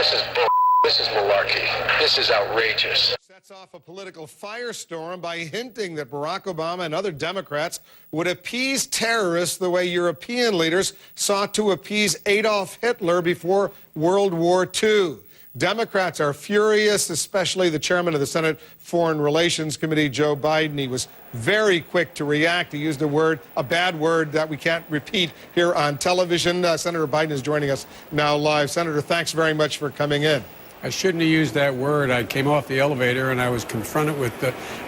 This is bull. This is malarkey. This is outrageous. Sets off a political firestorm by hinting that Barack Obama and other Democrats would appease terrorists the way European leaders sought to appease Adolf Hitler before World War II. Democrats are furious, especially the chairman of the Senate Foreign Relations Committee, Joe Biden. He was very quick to react. He used a bad word that we can't repeat here on television. Senator Biden is joining us now live. Senator, thanks very much for coming in. I shouldn't have used that word. I came off the elevator and I was confronted with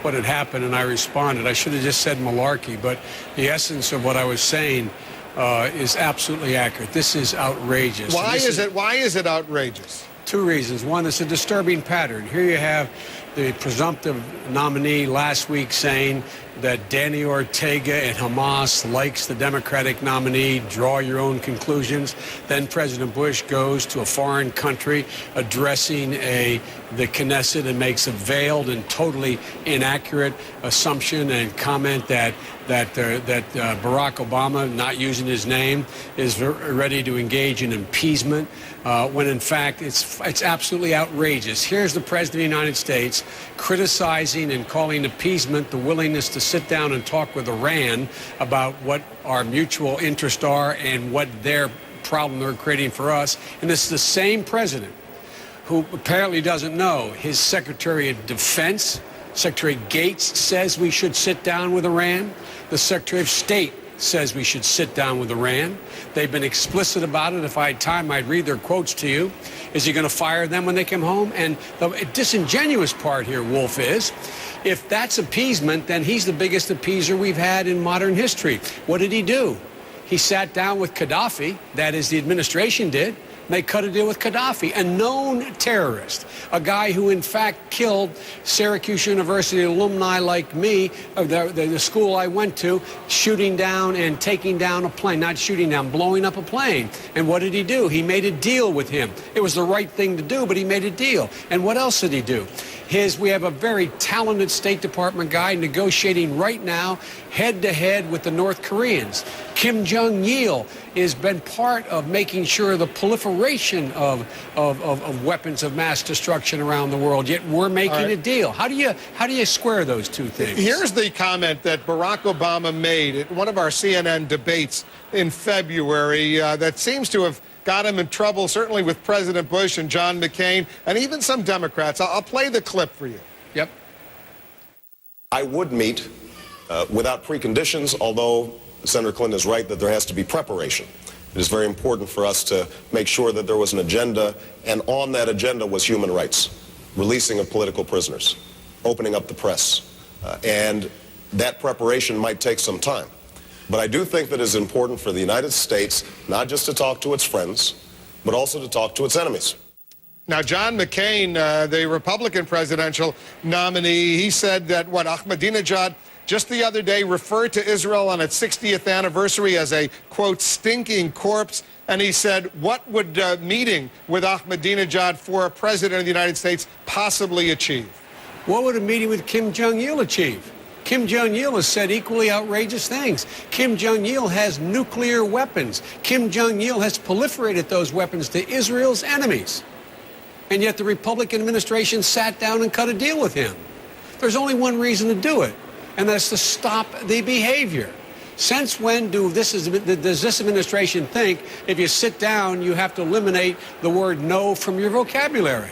what had happened, and I responded. I should have just said malarkey, but the essence of what I was saying is absolutely accurate. This is outrageous. Why is it outrageous? Two reasons. One, it's a disturbing pattern. Here you have the presumptive nominee last week saying that Danny Ortega and Hamas likes the Democratic nominee. Draw your own conclusions. Then President Bush goes to a foreign country addressing the Knesset and makes a veiled and totally inaccurate assumption and comment that Barack Obama, not using his name, is ready to engage in appeasement, when in fact it's absolutely outrageous. Here's the President of the United States criticizing and calling appeasement the willingness to sit down and talk with Iran about what our mutual interests are and what their problem they're creating for us. And this is the same president who apparently doesn't know his Secretary of Defense, Secretary Gates, says we should sit down with Iran. The Secretary of State says we should sit down with Iran. They've been explicit about it. If I had time, I'd read their quotes to you. Is he going to fire them when they come home? And the disingenuous part here, Wolf, is if that's appeasement, then he's the biggest appeaser we've had in modern history. What did he do? He sat down with Gaddafi, that is, the administration did. They cut a deal with Gaddafi, a known terrorist, a guy who, in fact, killed Syracuse University alumni like me, the school I went to, shooting down and taking down a plane, not shooting down, blowing up a plane. And what did he do? He made a deal with him. It was the right thing to do, but he made a deal. And what else did he do? We have a very talented State Department guy negotiating right now head-to-head with the North Koreans. Kim Jong-il has been part of making sure the proliferation of weapons of mass destruction around the world, yet we're making a deal. How do you square those two things? Here's the comment that Barack Obama made at one of our CNN debates in February that seems to have got him in trouble, certainly with President Bush and John McCain, and even some Democrats. I'll play the clip for you. Yep. I would meet without preconditions, although Senator Clinton is right that there has to be preparation. It is very important for us to make sure that there was an agenda, and on that agenda was human rights, releasing of political prisoners, opening up the press, and that preparation might take some time. But I do think that it is important for the United States not just to talk to its friends, but also to talk to its enemies. Now, John McCain, the Republican presidential nominee, he said that Ahmadinejad just the other day referred to Israel on its 60th anniversary as a, quote, stinking corpse. And he said, what would meeting with Ahmadinejad for a president of the United States possibly achieve? What would a meeting with Kim Jong-il achieve? Kim Jong-il has said equally outrageous things. Kim Jong-il has nuclear weapons. Kim Jong-il has proliferated those weapons to Israel's enemies. And yet the Republican administration sat down and cut a deal with him. There's only one reason to do it, and that's to stop the behavior. Since when does this administration think if you sit down, you have to eliminate the word no from your vocabulary?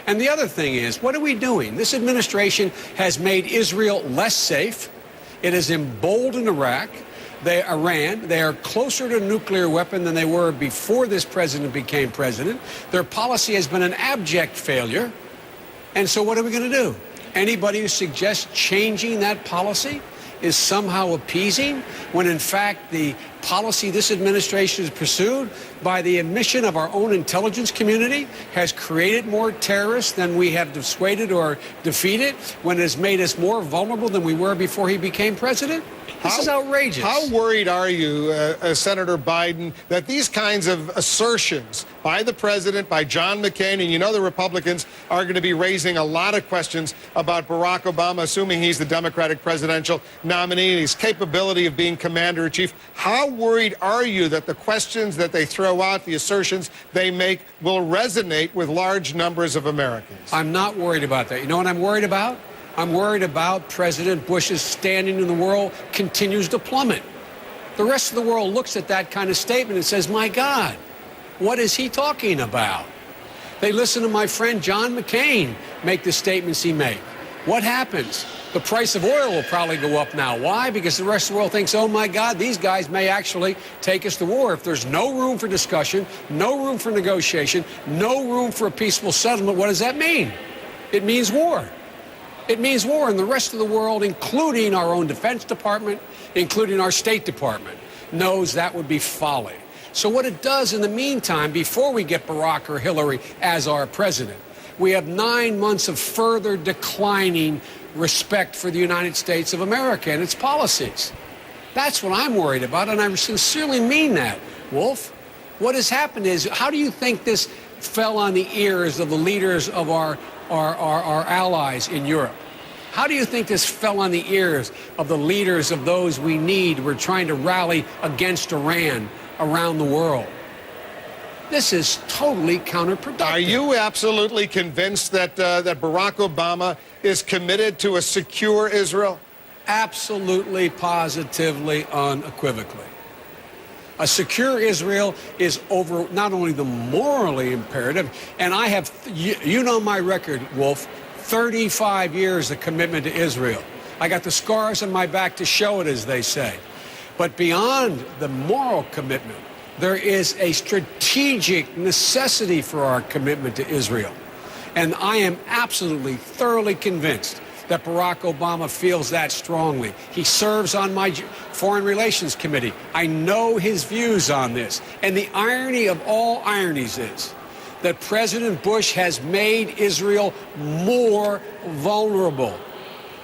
And the other thing is, what are we doing? This administration has made Israel less safe. It has emboldened Iran. They are closer to a nuclear weapon than they were before this president became president. Their policy has been an abject failure. And so what are we going to do? Anybody who suggests changing that policy is somehow appeasing, when in fact the policy this administration has pursued, by the admission of our own intelligence community, has created more terrorists than we have dissuaded or defeated, when it has made us more vulnerable than we were before he became president? This is outrageous. How worried are you, Senator Biden, that these kinds of assertions by the president, by John McCain, and you know the Republicans are going to be raising a lot of questions about Barack Obama, assuming he's the Democratic presidential nominee and his capability of being commander-in-chief. How worried are you that the questions that they throw out, the assertions they make, will resonate with large numbers of Americans? I'm not worried about that. You know what I'm worried about? I'm worried about President Bush's standing in the world continues to plummet. The rest of the world looks at that kind of statement and says, my God, what is he talking about? They listen to my friend John McCain make the statements he made. What happens? The price of oil will probably go up now. Why? Because the rest of the world thinks, oh my God, these guys may actually take us to war. If there's no room for discussion, no room for negotiation, no room for a peaceful settlement, what does that mean? It means war. It means war, and the rest of the world, including our own Defense Department, including our State Department, knows that would be folly. So what it does in the meantime, before we get Barack or Hillary as our president, we have 9 months of further declining respect for the United States of America and its policies. That's what I'm worried about, and I sincerely mean that, Wolf. What has happened is, how do you think this fell on the ears of the leaders of our allies in Europe? How do you think this fell on the ears of the leaders of those we need? We're trying to rally against Iran around the world. This is totally counterproductive. Are you absolutely convinced that that Barack Obama is committed to a secure Israel? Absolutely, positively, unequivocally. A secure Israel is over not only the morally imperative, and I have, you know my record, Wolf, 35 years of commitment to Israel. I got the scars on my back to show it, as they say. But beyond the moral commitment, there is a strategic necessity for our commitment to Israel. And I am absolutely, thoroughly convinced that Barack Obama feels that strongly. He serves on my Foreign Relations Committee. I know his views on this. And the irony of all ironies is that President Bush has made Israel more vulnerable.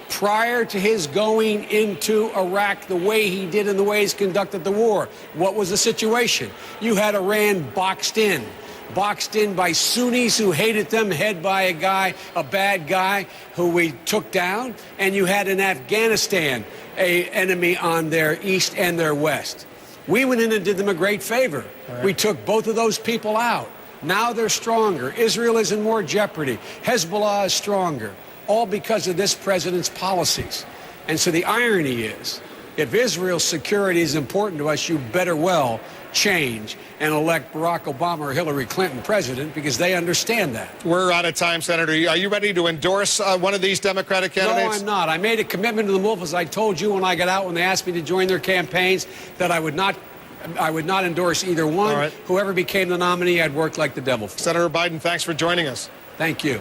Prior to his going into Iraq the way he did and the way he's conducted the war, what was the situation? You had Iran boxed in by Sunnis who hated them, headed by a bad guy who we took down, and you had in Afghanistan an enemy on their east and their west. We went in and did them a great favor. Right. We took both of those people out. Now they're stronger. Israel is in more jeopardy. Hezbollah is stronger, all because of this president's policies. And so the irony is, if Israel's security is important to us, you better well change and elect Barack Obama or Hillary Clinton president, because they understand that. We're out of time, Senator. Are you ready to endorse one of these Democratic candidates? No, I'm not. I made a commitment to the Wolf, as I told you when I got out, when they asked me to join their campaigns, that I would not endorse either one. Right. Whoever became the nominee, I'd work like the devil for. Senator Biden, thanks for joining us. Thank you.